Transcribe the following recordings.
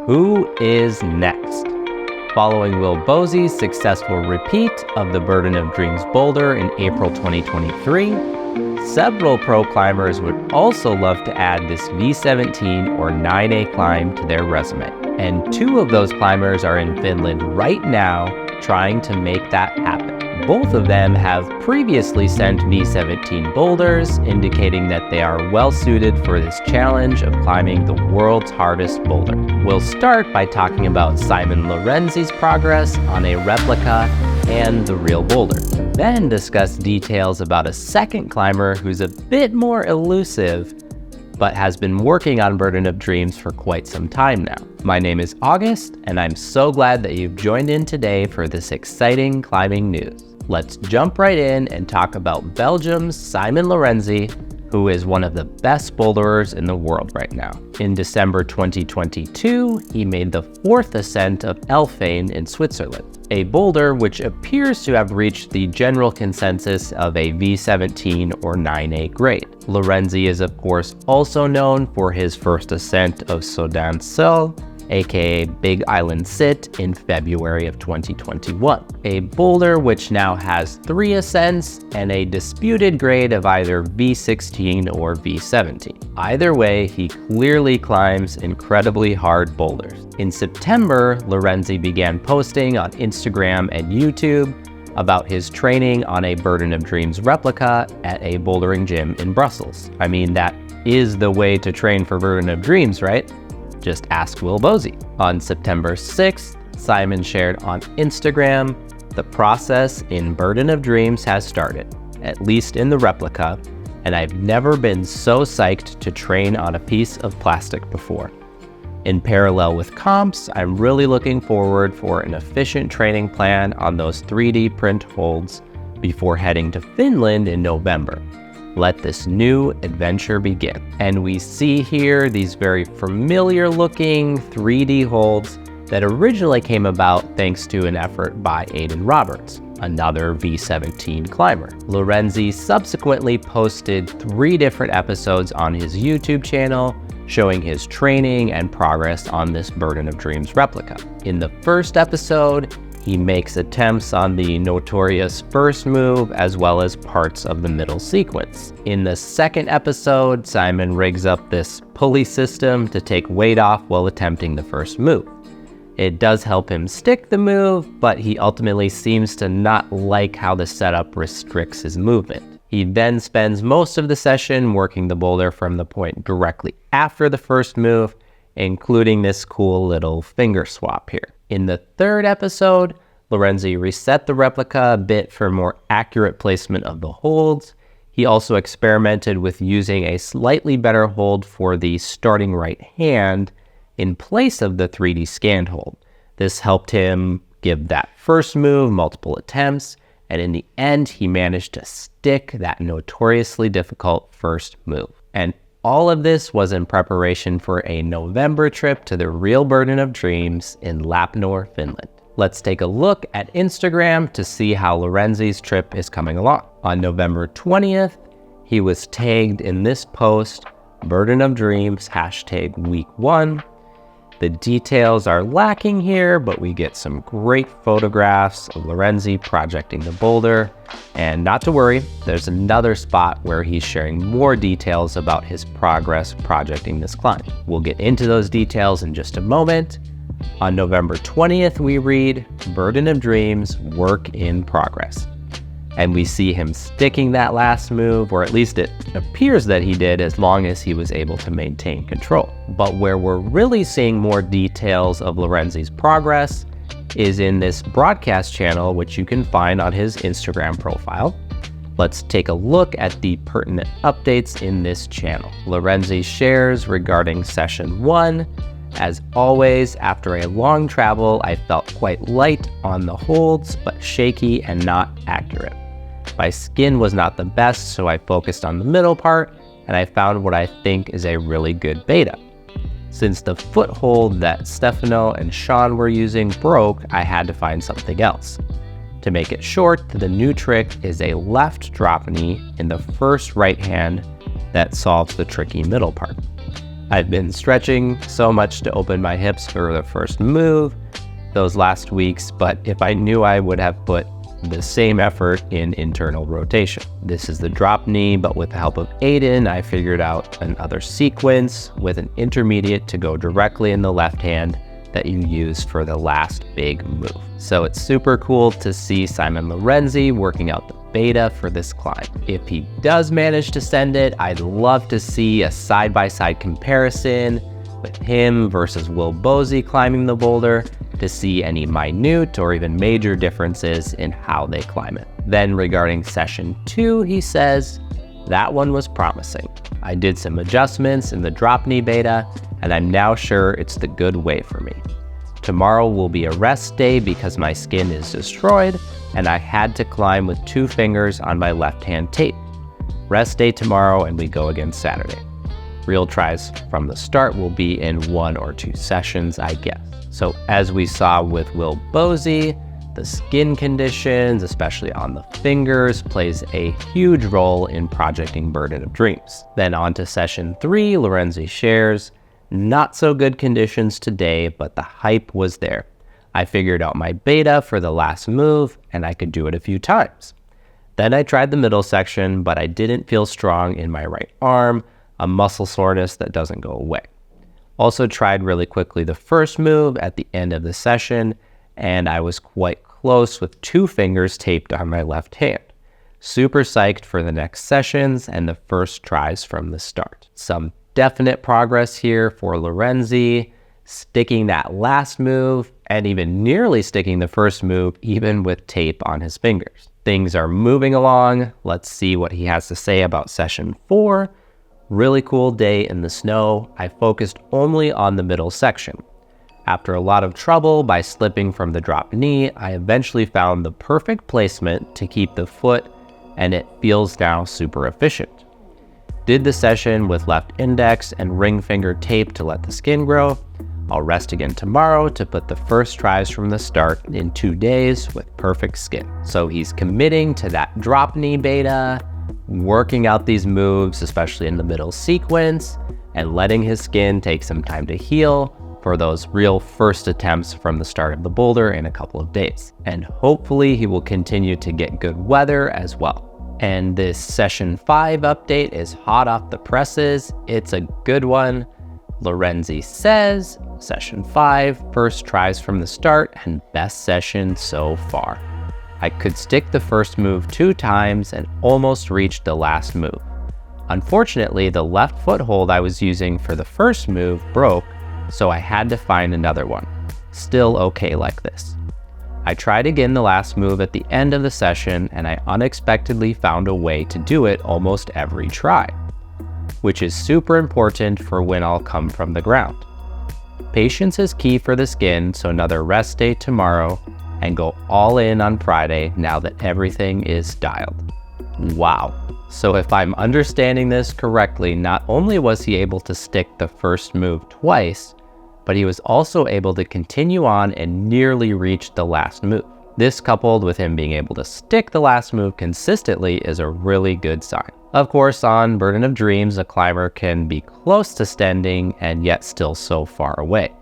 Who is next? Following Will Bosi's successful repeat of the Burden of Dreams boulder in April 2023, several pro climbers would also love to add this V17 or 9A climb to their resume. And two of those climbers are in Finland right now trying to make that happen. Both of them have previously sent V17 boulders, indicating that they are well suited for this challenge of climbing the world's hardest boulder. We'll start by talking about Simon Lorenzi's progress on a replica and the real boulder. Then discuss details about a second climber who's a bit more elusive, but has been working on Burden of Dreams for quite some time now. My name is August, and I'm so glad that you've joined in today for this exciting climbing news. Let's jump right in and talk about Belgium's Simon Lorenzi, who is one of the best boulderers in the world right now. In December 2022, he made the fourth ascent of Elfane in Switzerland, a boulder which appears to have reached the general consensus of a V17 or 9A grade. Lorenzi is of course also known for his first ascent of Sodan Seul, aka Big Island Sit, in February of 2021. A boulder which now has 3 ascents and a disputed grade of either V16 or V17. Either way, he clearly climbs incredibly hard boulders. In September, Lorenzi began posting on Instagram and YouTube about his training on a Burden of Dreams replica at a bouldering gym in Brussels. I mean, that is the way to train for Burden of Dreams, right? Just ask Will Bosi. On September 6th, Simon shared on Instagram, "The process in Burden of Dreams has started, at least in the replica, and I've never been so psyched to train on a piece of plastic before. In parallel with comps, I'm really looking forward for an efficient training plan on those 3D print holds before heading to Finland in November. Let this new adventure begin." And we see here these very familiar looking 3D holds that originally came about thanks to an effort by Aidan Roberts, another V17 climber. Lorenzi subsequently posted 3 different episodes on his YouTube channel showing his training and progress on this Burden of Dreams replica. In the first episode, he makes attempts on the notorious first move as well as parts of the middle sequence. In the second episode, Simon rigs up this pulley system to take weight off while attempting the first move. It does help him stick the move, but he ultimately seems to not like how the setup restricts his movement. He then spends most of the session working the boulder from the point directly after the first move, including this cool little finger swap here. In the third episode, Lorenzi reset the replica a bit for more accurate placement of the holds. He also experimented with using a slightly better hold for the starting right hand in place of the 3D scanned hold. This helped him give that first move multiple attempts, and in the end, he managed to stick that notoriously difficult first move. And all of this was in preparation for a November trip to the real Burden of Dreams in Lapnor, Finland. Let's take a look at Instagram to see how Lorenzi's trip is coming along. On November 20th, he was tagged in this post, Burden of Dreams, #week1. The details are lacking here, but we get some great photographs of Lorenzi projecting the boulder. And not to worry, there's another spot where he's sharing more details about his progress projecting this climb. We'll get into those details in just a moment. On November 20th, we read, Burden of Dreams, work in progress. And we see him sticking that last move, or at least it appears that he did, as long as he was able to maintain control. But where we're really seeing more details of Lorenzi's progress is in this broadcast channel, which you can find on his Instagram profile. Let's take a look at the pertinent updates in this channel. Lorenzi shares regarding session 1. As always, after a long travel, I felt quite light on the holds, but shaky and not accurate. My skin was not the best, so I focused on the middle part, and I found what I think is a really good beta. Since the foothold that Stefano and Shawn were using broke, I had to find something else. To make it short, the new trick is a left drop knee in the first right hand that solves the tricky middle part. I've been stretching so much to open my hips for the first move those last weeks, but if I knew, I would have put the same effort in internal rotation. This is the drop knee, but with the help of Aiden, I figured out another sequence with an intermediate to go directly in the left hand that you use for the last big move. So it's super cool to see Simon Lorenzi working out the beta for this climb. If he does manage to send it, I'd love to see a side-by-side comparison with him versus Will Bosi climbing the boulder to see any minute or even major differences in how they climb it. Then regarding session 2, he says, that one was promising. I did some adjustments in the drop knee beta, and I'm now sure it's the good way for me. Tomorrow will be a rest day because my skin is destroyed, and I had to climb with 2 fingers on my left hand tape. Rest day tomorrow, and we go again Saturday. Real tries from the start will be in 1 or 2 sessions, I guess. So as we saw with Will Bosi, the skin conditions, especially on the fingers, plays a huge role in projecting Burden of Dreams. Then on to session 3, Lorenzi shares, not so good conditions today, but the hype was there. I figured out my beta for the last move, and I could do it a few times. Then I tried the middle section, but I didn't feel strong in my right arm, a muscle soreness that doesn't go away. Also tried really quickly the first move at the end of the session, and I was quite close with 2 fingers taped on my left hand. Super psyched for the next sessions and the first tries from the start. Some definite progress here for Lorenzi, sticking that last move and even nearly sticking the first move even with tape on his fingers. Things are moving along. Let's see what he has to say about session 4. Really cool day in the snow. I focused only on the middle section. After a lot of trouble by slipping from the drop knee, I eventually found the perfect placement to keep the foot, and it feels now super efficient. Did the session with left index and ring finger tape to let the skin grow. I'll rest again tomorrow to put the first tries from the start in 2 days with perfect skin. So he's committing to that drop knee beta, working out these moves, especially in the middle sequence, and letting his skin take some time to heal for those real first attempts from the start of the boulder in a couple of days. And hopefully he will continue to get good weather as well. And this session 5 update is hot off the presses. It's a good one. Lorenzi says, session 5, first tries from the start and best session so far. I could stick the first move 2 times and almost reached the last move. Unfortunately, the left foothold I was using for the first move broke, so I had to find another one. Still okay like this. I tried again the last move at the end of the session, and I unexpectedly found a way to do it almost every try, which is super important for when I'll come from the ground. Patience is key for the skin, so another rest day tomorrow and go all in on Friday now that everything is dialed. Wow. So if I'm understanding this correctly, not only was he able to stick the first move twice, but he was also able to continue on and nearly reach the last move. This, coupled with him being able to stick the last move consistently, is a really good sign. Of course, on Burden of Dreams, a climber can be close to standing and yet still so far away.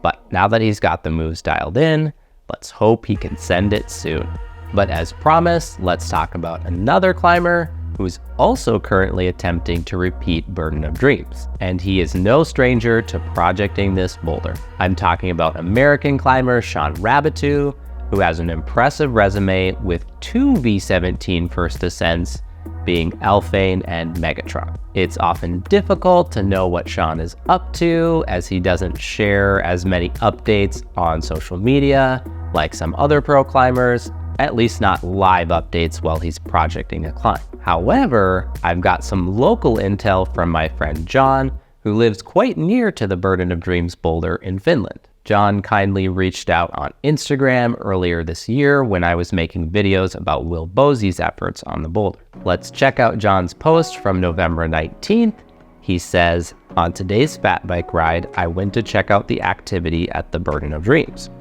But now that he's got the moves dialed in, let's hope he can send it soon. But as promised, let's talk about another climber who's also currently attempting to repeat Burden of Dreams. And he is no stranger to projecting this boulder. I'm talking about American climber Shawn Raboutou, who has an impressive resume with 2 V17 first ascents, being Alphane and Megatron. It's often difficult to know what Shawn is up to, as he doesn't share as many updates on social media like some other pro climbers, at least not live updates while he's projecting a climb. However, I've got some local intel from my friend John, who lives quite near to the Burden of Dreams boulder in Finland. John kindly reached out on Instagram earlier this year when I was making videos about Will Bosi's efforts on the boulder. Let's check out John's post from November 19th. He says, on today's fat bike ride, I went to check out the activity at the Burden of Dreams.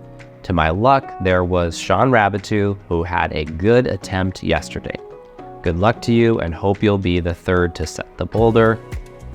To my luck, there was Shawn Raboutou, who had a good attempt yesterday. Good luck to you and hope you'll be the third to set the boulder.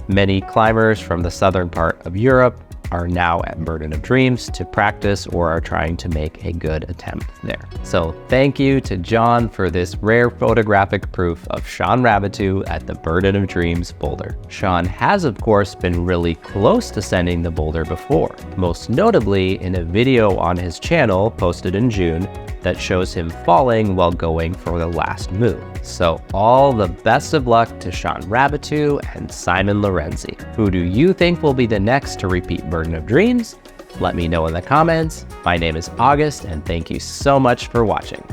Many climbers from the southern part of Europe are now at Burden of Dreams to practice or are trying to make a good attempt there. So thank you to John for this rare photographic proof of Shawn Raboutou at the Burden of Dreams boulder. Shawn has of course been really close to sending the boulder before, most notably in a video on his channel posted in June that shows him falling while going for the last move. So all the best of luck to Shawn Raboutou and Simon Lorenzi. Who do you think will be the next to repeat Burden of Dreams? Let me know in the comments. My name is August, and thank you so much for watching.